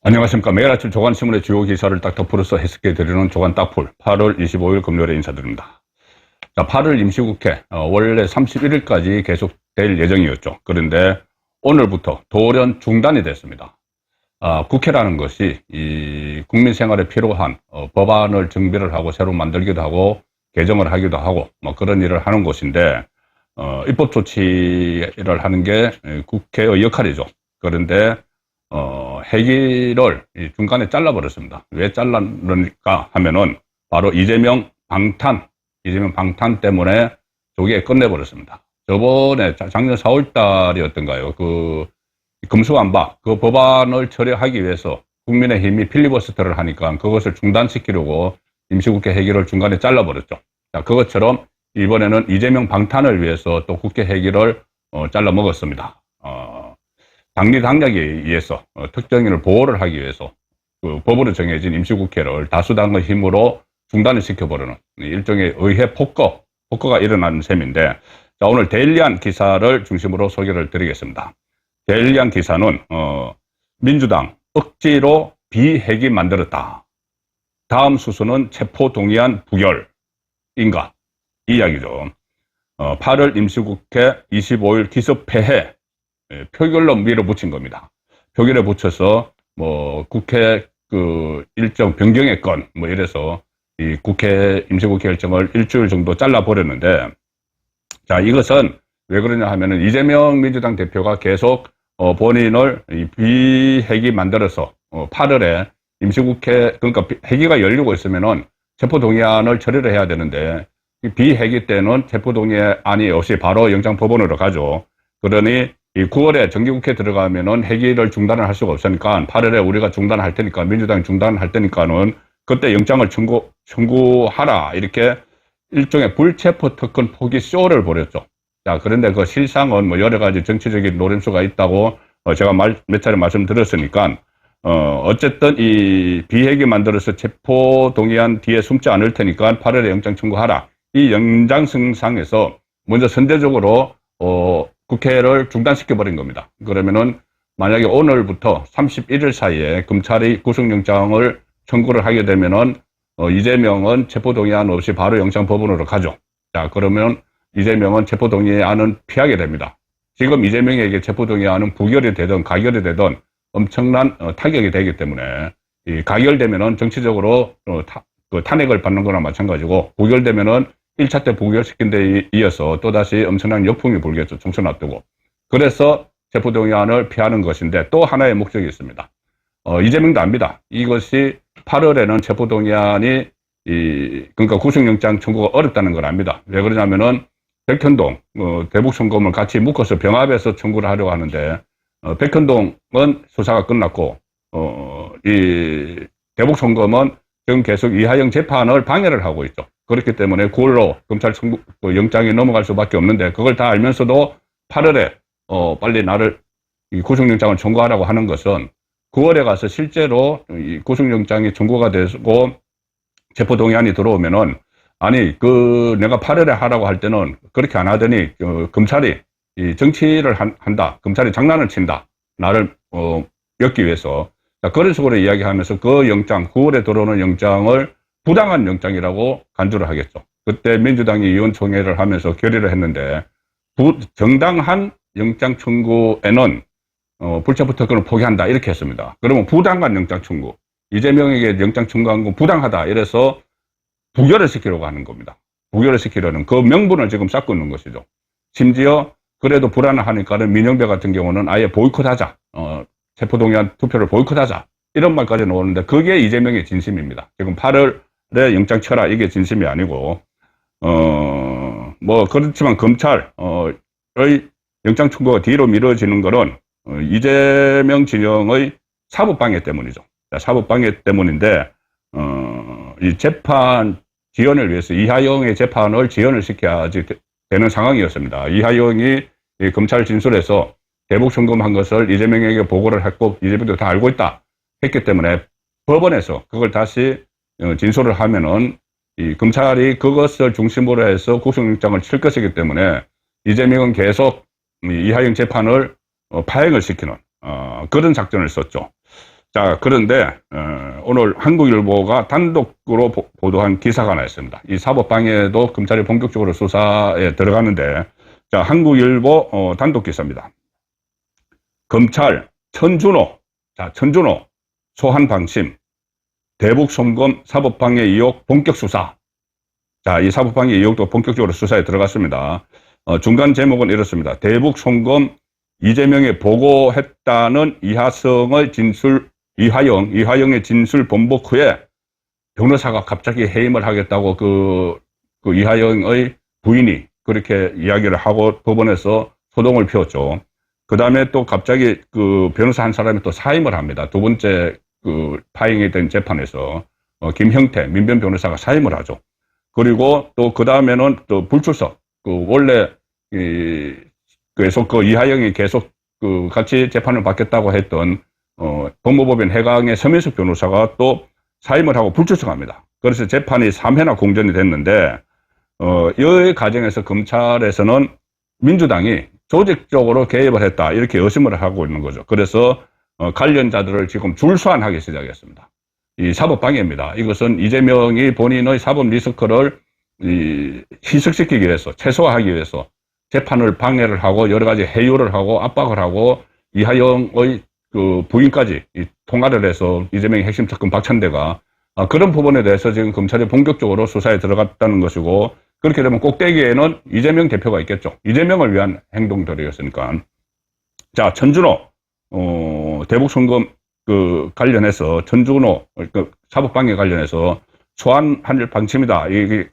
안녕하십니까. 매일 아침 조간신문의 주요 기사를 딱 덮으로서 해석해 드리는 조간 딱풀 8월 25일 금요일에 인사드립니다. 자, 8월 임시국회 원래 31일까지 계속될 예정이었죠. 그런데 오늘부터 돌연 중단이 됐습니다. 국회라는 것이 이 국민 생활에 필요한 법안을 정비를 하고 새로 만들기도 하고 개정을 하기도 하고 뭐 그런 일을 하는 곳인데 입법 조치를 하는 게 국회의 역할이죠. 그런데 회기를 중간에 잘라버렸습니다. 왜 잘랐을까 하면은 바로 이재명 방탄 때문에 조기에 끝내버렸습니다. 저번에 작년 4월 달이었던가요? 그 금수안박 그 법안을 처리하기 위해서 국민의힘이 필리버스터를 하니까 그것을 중단시키려고 임시국회 회기를 중간에 잘라버렸죠. 자, 그것처럼 이번에는 이재명 방탄을 위해서 또 국회 회기를 잘라먹었습니다. 당리당략에 의해서 특정인을 보호를 하기 위해서 그 법으로 정해진 임시국회를 다수당의 힘으로 중단을 시켜버리는 일종의 의회 폭거가 일어난 셈인데, 자, 오늘 데일리안 기사를 중심으로 소개를 드리겠습니다. 데일리안 기사는 민주당 억지로 비핵이 만들었다. 다음 수순은 체포동의안 부결인가? 이 이야기죠. 8월 임시국회 25일 기습 폐해 표결로 밀어붙인 겁니다. 표결에 붙여서 뭐 국회 그 일정 변경의 건 뭐 이래서 이 임시국회 일정을 일주일 정도 잘라버렸는데, 자, 이것은 왜 그러냐 하면은 이재명 민주당 대표가 계속 본인을 이 비핵이 만들어서 8월에 임시국회, 그러니까 회기가 열리고 있으면은 체포동의안을 처리를 해야 되는데, 이 비핵기 때는 체포동의안이 없이 바로 영장법원으로 가죠. 그러니 이 9월에 정기국회 들어가면은 회기를 중단을 할 수가 없으니까 8월에 우리가 중단할 테니까, 민주당이 중단할 테니까는 그때 영장을 청구하라, 이렇게 일종의 불체포 특권 포기 쇼를 벌였죠. 자, 그런데 그 실상은 뭐 여러 가지 정치적인 노림수가 있다고 제가 몇 차례 말씀드렸으니까 어쨌든 이 비핵이 만들어서 체포동의안 뒤에 숨지 않을 테니까 8월에 영장 청구하라, 이 연장선상에서 먼저 선제적으로 국회를 중단시켜버린 겁니다. 그러면은 만약에 오늘부터 31일 사이에 검찰이 구속영장을 청구를 하게 되면은 이재명은 체포동의안 없이 바로 영장법원으로 가죠. 자, 그러면 이재명은 체포동의안은 피하게 됩니다. 지금 이재명에게 체포동의안은 부결이 되든 가결이 되든 엄청난 타격이 되기 때문에, 이 가결되면은 정치적으로 탄핵을 받는 거나 마찬가지고, 부결되면은 1차 때 부결시킨 데 이어서 또다시 엄청난 역풍이 불겠죠. 총선 앞두고. 그래서 체포동의안을 피하는 것인데, 또 하나의 목적이 있습니다. 이재명도 압니다. 이것이 8월에는 체포동의안이 그러니까 구속영장 청구가 어렵다는 걸 압니다. 왜 그러냐면은 백현동 대북송금을 같이 묶어서 병합해서 청구를 하려고 하는데, 백현동은 수사가 끝났고 이 대북송금은 지금 계속 이하영 재판을 방해를 하고 있죠. 그렇기 때문에 9월로 검찰 영장이 넘어갈 수밖에 없는데, 그걸 다 알면서도 8월에 빨리 나를 이 구속영장을 청구하라고 하는 것은 9월에 가서 실제로 이 구속영장이 청구가 되고 체포동의안이 들어오면은, 아니 내가 8월에 하라고 할 때는 그렇게 안 하더니 검찰이 이 정치를 한다, 검찰이 장난을 친다, 나를 엮기 위해서. 자, 그런 식으로 이야기하면서 그 영장, 9월에 들어오는 영장을 부당한 영장이라고 간주를 하겠죠. 그때 민주당이 의원총회를 하면서 결의를 했는데, 정당한 영장 청구에는 불체포 특권을 포기한다, 이렇게 했습니다. 그러면 부당한 영장 청구, 이재명에게 영장 청구한 건 부당하다, 이래서 부결을 시키려고 하는 겁니다. 부결을 시키려는 그 명분을 지금 쌓고 있는 것이죠. 심지어 그래도 불안하니까는 민영배 같은 경우는 아예 보이콧하자, 체포동의안 투표를 보이콧하자, 이런 말까지 나오는데, 그게 이재명의 진심입니다. 지금 8월에 영장 쳐라, 이게 진심이 아니고, 뭐 그렇지만 검찰의 영장 청구가 뒤로 미뤄지는 거는 이재명 진영의 사법방해 때문이죠. 사법방해 때문인데, 이 재판 지연을 위해서 이하영의 재판을 지연을 시켜야지 되는 상황이었습니다. 이하영이 검찰 진술에서 대북송금한 것을 이재명에게 보고를 했고, 이재명도 다 알고 있다 했기 때문에 법원에서 그걸 다시 진술을 하면은 이 검찰이 그것을 중심으로 해서 구속영장을 칠 것이기 때문에 이재명은 계속 이하영 재판을 파행을 시키는 그런 작전을 썼죠. 자, 그런데 오늘 한국일보가 단독으로 보도한 기사가 하나 있습니다. 이 사법방해도 검찰이 본격적으로 수사에 들어가는데, 자, 한국일보 단독 기사입니다. 검찰 천준호, 자, 천준호 소환 방침, 대북 송금 사법방해 의혹 본격 수사. 자, 이 사법방해 의혹도 본격적으로 수사에 들어갔습니다. 중간 제목은 이렇습니다. 대북 송금 이재명에 보고했다는 이하성의 진술, 이화영의 진술 번복 후에 변호사가 갑자기 해임을 하겠다고 그 이화영의 부인이 그렇게 이야기를 하고 법원에서 소동을 피웠죠. 그 다음에 또 갑자기 그 변호사 한 사람이 또 사임을 합니다. 두 번째 그 파행이 된 재판에서 김형태 민변 변호사가 사임을 하죠. 그리고 또 그 다음에는 또 불출석, 그 원래 계속 그 이하영이 계속 그 같이 재판을 받겠다고 했던 법무법인 해강의 서민석 변호사가 또 사임을 하고 불출석합니다. 그래서 재판이 3회나 공전이 됐는데 이 과정에서 검찰에서는 민주당이 조직적으로 개입을 했다 이렇게 의심을 하고 있는 거죠. 그래서 관련자들을 지금 줄소환하기 시작했습니다. 이 사법방해입니다. 이것은 이재명이 본인의 사법 리스크를 희석시키기 위해서, 최소화하기 위해서 재판을 방해를 하고 여러 가지 해유를 하고 압박을 하고 이하영의 그 부인까지 통화를 해서 이재명의 핵심 특검 박찬대가 그런 부분에 대해서 지금 검찰이 본격적으로 수사에 들어갔다는 것이고, 그렇게 되면 꼭대기에는 이재명 대표가 있겠죠. 이재명을 위한 행동들이었으니까. 자, 천준호 대북 송금 그 관련해서 천준호 그 사법방해 관련해서 소환할 방침이다.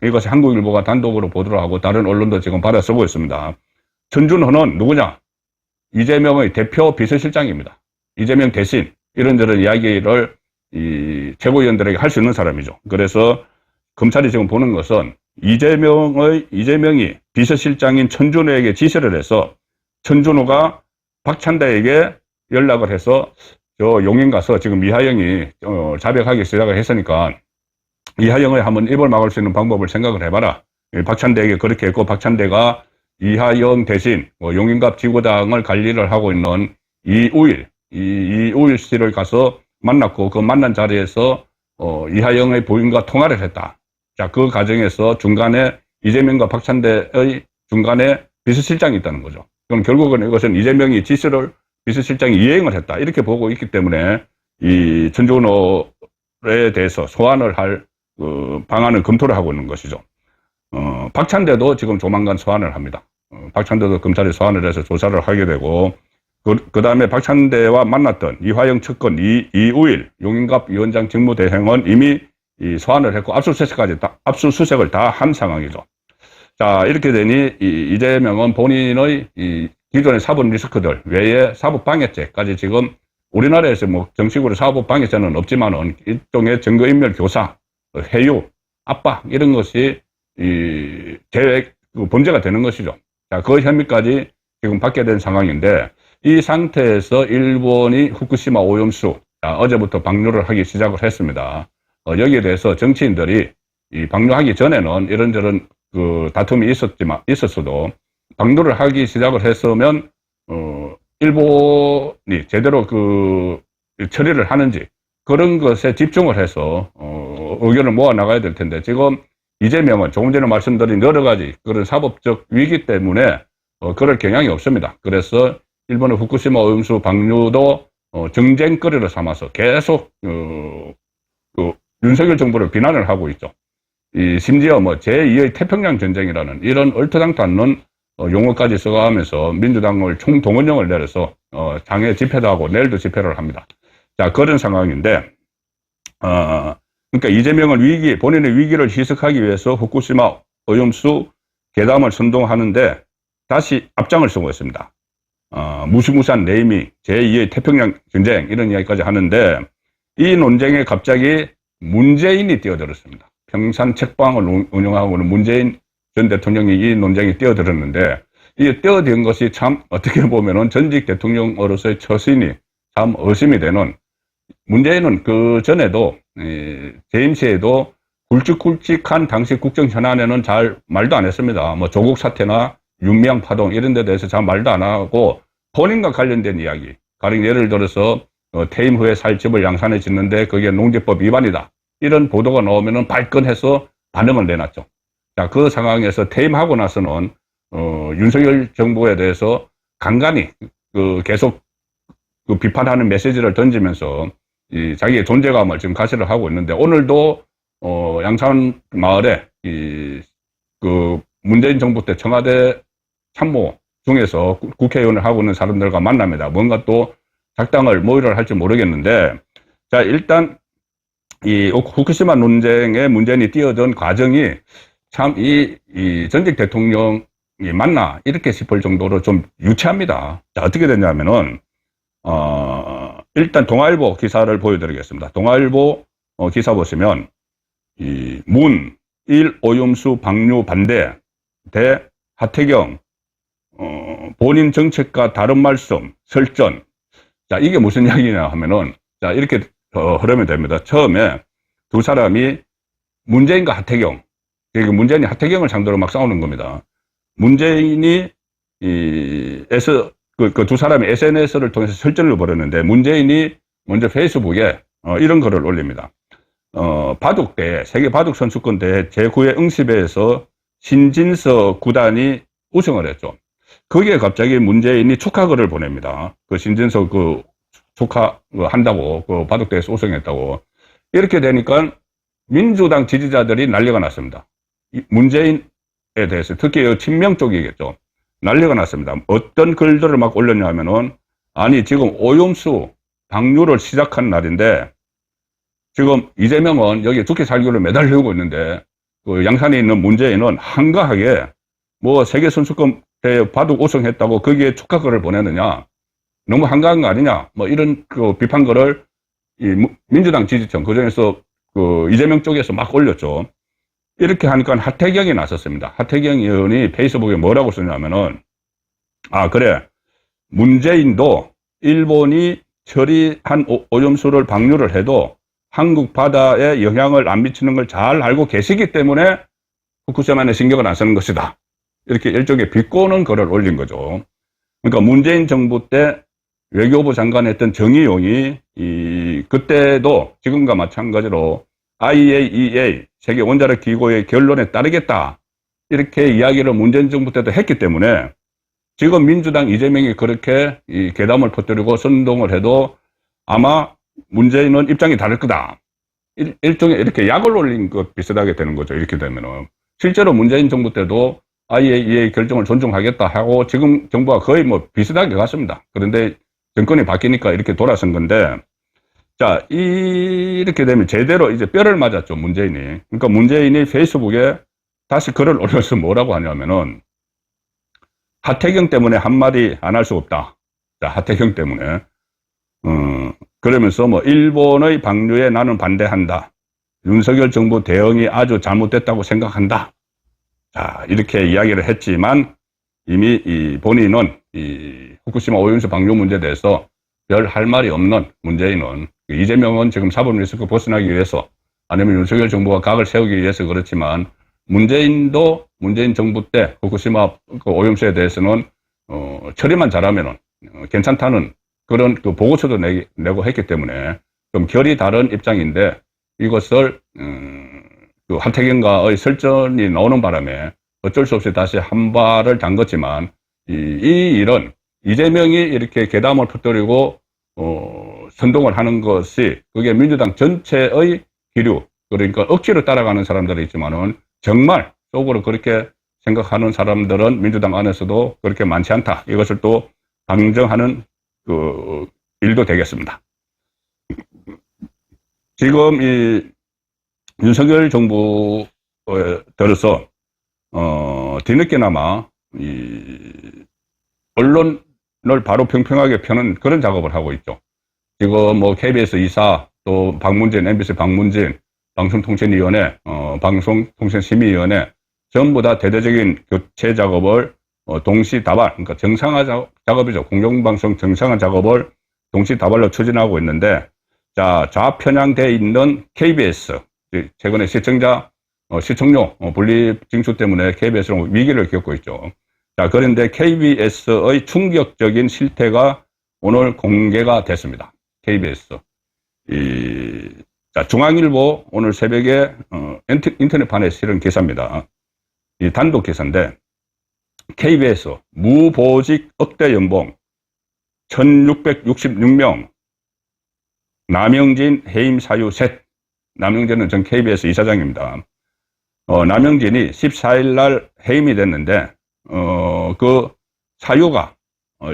이것이 한국일보가 단독으로 보도를 하고 다른 언론도 지금 받아 쓰고 있습니다. 천준호는 누구냐? 이재명의 대표 비서실장입니다. 이재명 대신 이런저런 이야기를 이 최고위원들에게 할 수 있는 사람이죠. 그래서 검찰이 지금 보는 것은 이재명이 비서실장인 천준호에게 지시를 해서 천준호가 박찬대에게 연락을 해서 저 용인 가서 지금 이하영이 자백하기 시작을 했으니까 이하영을 한번 입을 막을 수 있는 방법을 생각을 해봐라. 박찬대에게 그렇게 했고, 박찬대가 이하영 대신 용인갑 지구당을 관리를 하고 있는 이우일 씨를 가서 만났고, 그 만난 자리에서 이하영의 부인과 통화를 했다. 자, 그 과정에서 중간에 이재명과 박찬대의 중간에 비서실장이 있다는 거죠. 그럼 결국은 이것은 이재명이 지시를 비서실장이 이행을 했다. 이렇게 보고 있기 때문에 이 천준호에 대해서 소환을 할 방안을 검토를 하고 있는 것이죠. 박찬대도 지금 조만간 소환을 합니다. 박찬대도 검찰이 소환을 해서 조사를 하게 되고, 그 다음에 박찬대와 만났던 이화영 측근 이우일 용인갑 위원장 직무대행은 이미 소환을 했고 압수수색을 다 한 상황이죠. 자, 이렇게 되니 이재명은 본인의 기존의 사법 리스크들 외에 사법방해죄까지 지금 우리나라에서 뭐 정식으로 사법방해죄는 없지만은 일종의 증거인멸 교사, 해유, 압박 이런 것이 범죄가 되는 것이죠. 자, 그 혐의까지 지금 받게 된 상황인데, 이 상태에서 일본이 후쿠시마 오염수, 어제부터 방류를 하기 시작을 했습니다. 여기에 대해서 정치인들이 방류하기 전에는 이런저런 그 다툼이 있었어도 방류를 하기 시작을 했으면 일본이 제대로 그 처리를 하는지 그런 것에 집중을 해서 의견을 모아 나가야 될 텐데, 지금 이재명은 조금 전에 말씀드린 여러 가지 그런 사법적 위기 때문에 그럴 경향이 없습니다. 그래서 일본의 후쿠시마 오염수 방류도 정쟁거리를 삼아서 계속 윤석열 정부를 비난을 하고 있죠. 심지어 뭐 제2의 태평양 전쟁이라는 이런 얼토당토 않는 용어까지 써가면서 민주당을 총동원령을 내려서 장애 집회도 하고 내일도 집회를 합니다. 자, 그런 상황인데 그러니까 이재명은 본인의 위기를 희석하기 위해서 후쿠시마 오염수 괴담을 선동하는데 다시 앞장을 서고 있습니다. 무시무시한 네이밍, 제2의 태평양 전쟁 이런 이야기까지 하는데, 이 논쟁에 갑자기 문재인이 뛰어들었습니다. 평산 책방을 운영하고 있는 문재인 전 대통령이 이 논쟁에 뛰어들었는데, 이 뛰어든 것이 참 어떻게 보면은 전직 대통령으로서의 처신이 참 의심이 되는, 문재인은 그 전에도 재임 시에도 굵직굵직한 당시 국정 현안에는 잘 말도 안 했습니다. 뭐 조국 사태나 윤미향 파동 이런 데 대해서 잘 말도 안 하고 본인과 관련된 이야기, 가령 예를 들어서 퇴임 후에 살 집을 양산에 짓는데 그게 농지법 위반이다. 이런 보도가 나오면은 발끈해서 반응을 내놨죠. 자, 그 상황에서 퇴임하고 나서는 윤석열 정부에 대해서 간간히 계속 비판하는 메시지를 던지면서 자기의 존재감을 지금 가시를 하고 있는데, 오늘도 양산 마을에 문재인 정부 때 청와대 참모 중에서 국회의원을 하고 있는 사람들과 만납니다. 뭔가 또 작당을 모의를 할지 모르겠는데, 자, 일단 이 후쿠시마 논쟁에 문재인이 뛰어든 과정이 참 전직 대통령이 맞나 이렇게 싶을 정도로 좀 유치합니다. 자, 어떻게 됐냐면은 일단 동아일보 기사를 보여드리겠습니다. 동아일보 기사 보시면 문 1. 오염수 방류 반대 대 하태경 본인 정책과 다른 말씀 설전. 자, 이게 무슨 이야기냐 하면은, 자, 이렇게 흐르면 됩니다. 처음에 두 사람이 문재인과 하태경, 그러니까 문재인이 하태경을 상대로 막 싸우는 겁니다. 문재인이 그 두 사람이 SNS를 통해서 설전을 벌였는데, 문재인이 먼저 페이스북에 이런 글을 올립니다. 바둑대회, 세계 바둑 선수권대회 제9회 응시배에서 신진서 구단이 우승을 했죠. 거기에 갑자기 문재인이 축하글을 보냅니다. 그 신진서 축하한다고, 바둑대회에서 우승했다고. 이렇게 되니까 민주당 지지자들이 난리가 났습니다. 문재인에 대해서, 특히 친명 쪽이겠죠. 난리가 났습니다. 어떤 글들을 막 올렸냐 하면은, 아니, 지금 오염수 방류를 시작한 날인데, 지금 이재명은 여기 죽기 살기로 매달리고 있는데, 양산에 있는 문재인은 한가하게 세계선수권 대회 바둑 우승했다고 거기에 축하글을 보내느냐, 너무 한가한 거 아니냐, 이런 비판글을 민주당 지지층, 그중에서 이재명 쪽에서 막 올렸죠. 이렇게 하니까 하태경이 나섰습니다. 하태경 의원이 페이스북에 뭐라고 썼냐면은, 그래, 문재인도 일본이 처리한 오염수를 방류를 해도 한국 바다에 영향을 안 미치는 걸 잘 알고 계시기 때문에 후쿠시마에 신경을 안 쓰는 것이다. 이렇게 일종의 비꼬는 글을 올린 거죠. 그러니까 문재인 정부 때 외교부 장관 했던 정의용이 그때도 지금과 마찬가지로 IAEA 세계 원자력 기구의 결론에 따르겠다, 이렇게 이야기를 문재인 정부 때도 했기 때문에 지금 민주당 이재명이 그렇게 괴담을 퍼뜨리고 선동을 해도 아마 문재인은 입장이 다를 거다. 일종의 이렇게 약을 올린 것 비슷하게 되는 거죠. 이렇게 되면은. 실제로 문재인 정부 때도 IAEA 결정을 존중하겠다 하고 지금 정부가 거의 비슷하게 갔습니다. 그런데 정권이 바뀌니까 이렇게 돌아선 건데, 자, 이렇게 되면 제대로 이제 뼈를 맞았죠, 문재인이. 그러니까 문재인이 페이스북에 다시 글을 올려서 뭐라고 하냐면은, 하태경 때문에 한마디 안 할 수 없다. 자, 하태경 때문에. 그러면서 일본의 방류에 나는 반대한다. 윤석열 정부 대응이 아주 잘못됐다고 생각한다. 자, 이렇게 이야기를 했지만 이미 본인은 후쿠시마 오염수 방류 문제에 대해서 별 할 말이 없는 문재인은, 이재명은 지금 사법 리스크 벗어나기 위해서, 아니면 윤석열 정부가 각을 세우기 위해서 그렇지만, 문재인도 문재인 정부 때 후쿠시마 오염수에 대해서는 처리만 잘하면은 괜찮다는 그런 보고서도 내고 했기 때문에 좀 결이 다른 입장인데, 이것을 하태경과의 설전이 나오는 바람에 어쩔 수 없이 다시 한 발을 담궜지만, 이 일은 이재명이 이렇게 괴담을 퍼뜨리고 선동을 하는 것이, 그게 민주당 전체의 기류, 그러니까 억지로 따라가는 사람들이 있지만은 정말 속으로 그렇게 생각하는 사람들은 민주당 안에서도 그렇게 많지 않다. 이것을 또 방증하는 일도 되겠습니다. 지금 이 윤석열 정부 들어서 뒤늦게나마 언론을 바로 평평하게 펴는 그런 작업을 하고 있죠. 지금 KBS 이사, 또 박문진, MBC 박문진, 방송통신위원회, 방송통신심의위원회 전부 다 대대적인 교체 작업을 동시다발, 그러니까 정상화 작업이죠. 공영방송 정상화 작업을 동시다발로 추진하고 있는데, 자, 좌편향되어 있는 KBS, 최근에 시청료 분립 징수 때문에 KBS는 위기를 겪고 있죠. 자, 그런데 KBS의 충격적인 실태가 오늘 공개가 됐습니다. KBS. 자, 중앙일보 오늘 새벽에 인터넷판에 실은 기사입니다. 이 단독 기사인데, KBS 무보직 억대 연봉 1666명, 남영진 해임 사유 셋. 남영진은 전 KBS 이사장입니다. 남영진이 14일 날 해임이 됐는데, 그 사유가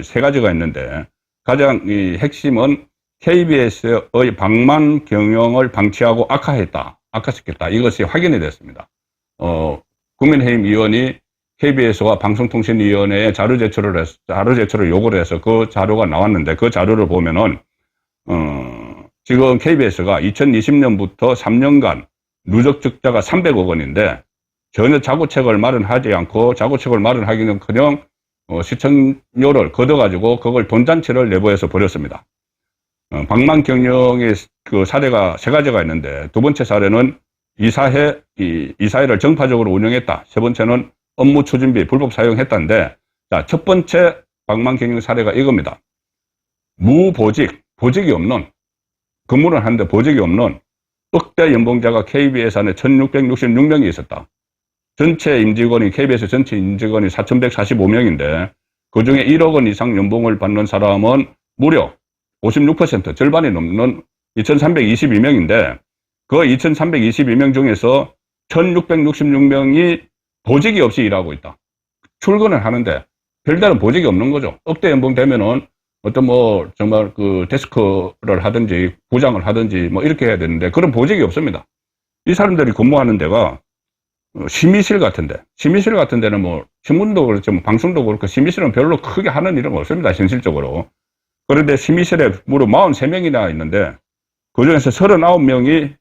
세 가지가 있는데, 가장 이 핵심은 KBS의 방만 경영을 방치하고 악화시켰다. 이것이 확인이 됐습니다. 국민의힘 의원이 KBS와 방송통신위원회에 자료 제출을 요구를 해서 그 자료가 나왔는데, 그 자료를 보면은, 지금 KBS가 2020년부터 3년간 누적 적자가 300억 원인데, 전혀 자구책을 마련하지 않고, 자구책을 마련하기는커녕 시청료를 걷어가지고 그걸 돈잔치를 내부에서 벌였습니다. 방만 경영의 그 사례가 세 가지가 있는데, 두 번째 사례는 이사회를 정파적으로 운영했다. 세 번째는 업무 추진비 불법 사용했다는데, 자, 첫 번째 방만 경영 사례가 이겁니다. 보직이 없는, 근무를 하는데 보직이 없는 억대 연봉자가 KBS 안에 1666명이 있었다. KBS 전체 임직원이 4145명인데, 그 중에 1억 원 이상 연봉을 받는 사람은 무려 56%, 절반이 넘는 2322명인데, 그 2322명 중에서 1666명이 보직이 없이 일하고 있다. 출근을 하는데 별다른 보직이 없는 거죠. 억대 연봉 되면은 어떤 정말 그 데스크를 하든지 부장을 하든지 이렇게 해야 되는데, 그런 보직이 없습니다. 이 사람들이 근무하는 데가 심의실 같은 데는 신문도 그렇죠, 방송도 그렇고, 심의실은 별로 크게 하는 일은 없습니다, 현실적으로. 그런데 심의실에 무려 43명이나 있는데, 그 중에서 39명이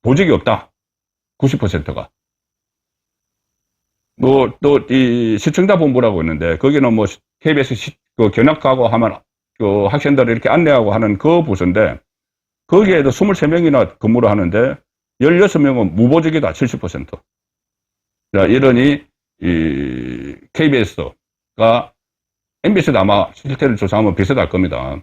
보직이 없다. 90%가. 또 이 시청자본부라고 있는데, 거기는 KBS 견학하고 하면 그 학생들을 이렇게 안내하고 하는 그 부서인데, 거기에도 23명이나 근무를 하는데 16명은 무보직이다. 70%. 자, 이러니 이 KBS가 MBC도 아마 실태를 조사하면 비슷할 겁니다.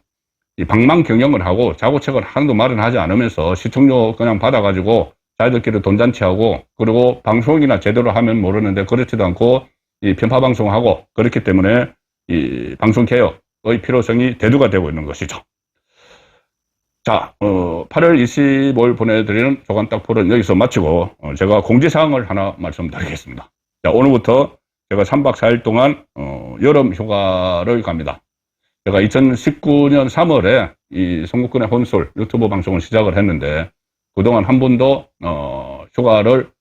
이 방만 경영을 하고 자구책을 하나도 마련하지 않으면서 시청료 그냥 받아가지고 자기들끼리 돈잔치하고, 그리고 방송이나 제대로 하면 모르는데 그렇지도 않고 이 편파 방송하고, 그렇기 때문에 이 방송 개혁의 필요성이 대두가 되고 있는 것이죠. 자, 8월 25일 보내드리는 조간딱풀은 여기서 마치고, 제가 공지사항을 하나 말씀드리겠습니다. 자, 오늘부터 제가 3박 4일 동안 여름 휴가를 갑니다. 제가 2019년 3월에 이 성국군의 혼술 유튜브 방송을 시작을 했는데, 그동안 한 번도 휴가를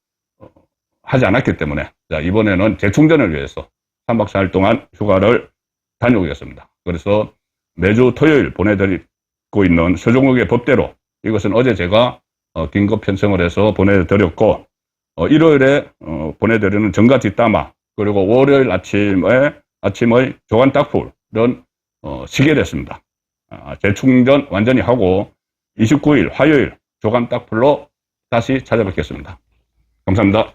하지 않았기 때문에, 자, 이번에는 재충전을 위해서 3박 4일 동안 휴가를 다녀오겠습니다. 그래서 매주 토요일 보내드리고 있는 서종욱의 법대로, 이것은 어제 제가 긴급 편성을 해서 보내드렸고, 일요일에 보내드리는 정가 뒷담화, 그리고 월요일 아침의 조간딱풀은 쉬게 됐습니다. 재충전 완전히 하고 29일 화요일 조간딱풀로 다시 찾아뵙겠습니다. 감사합니다.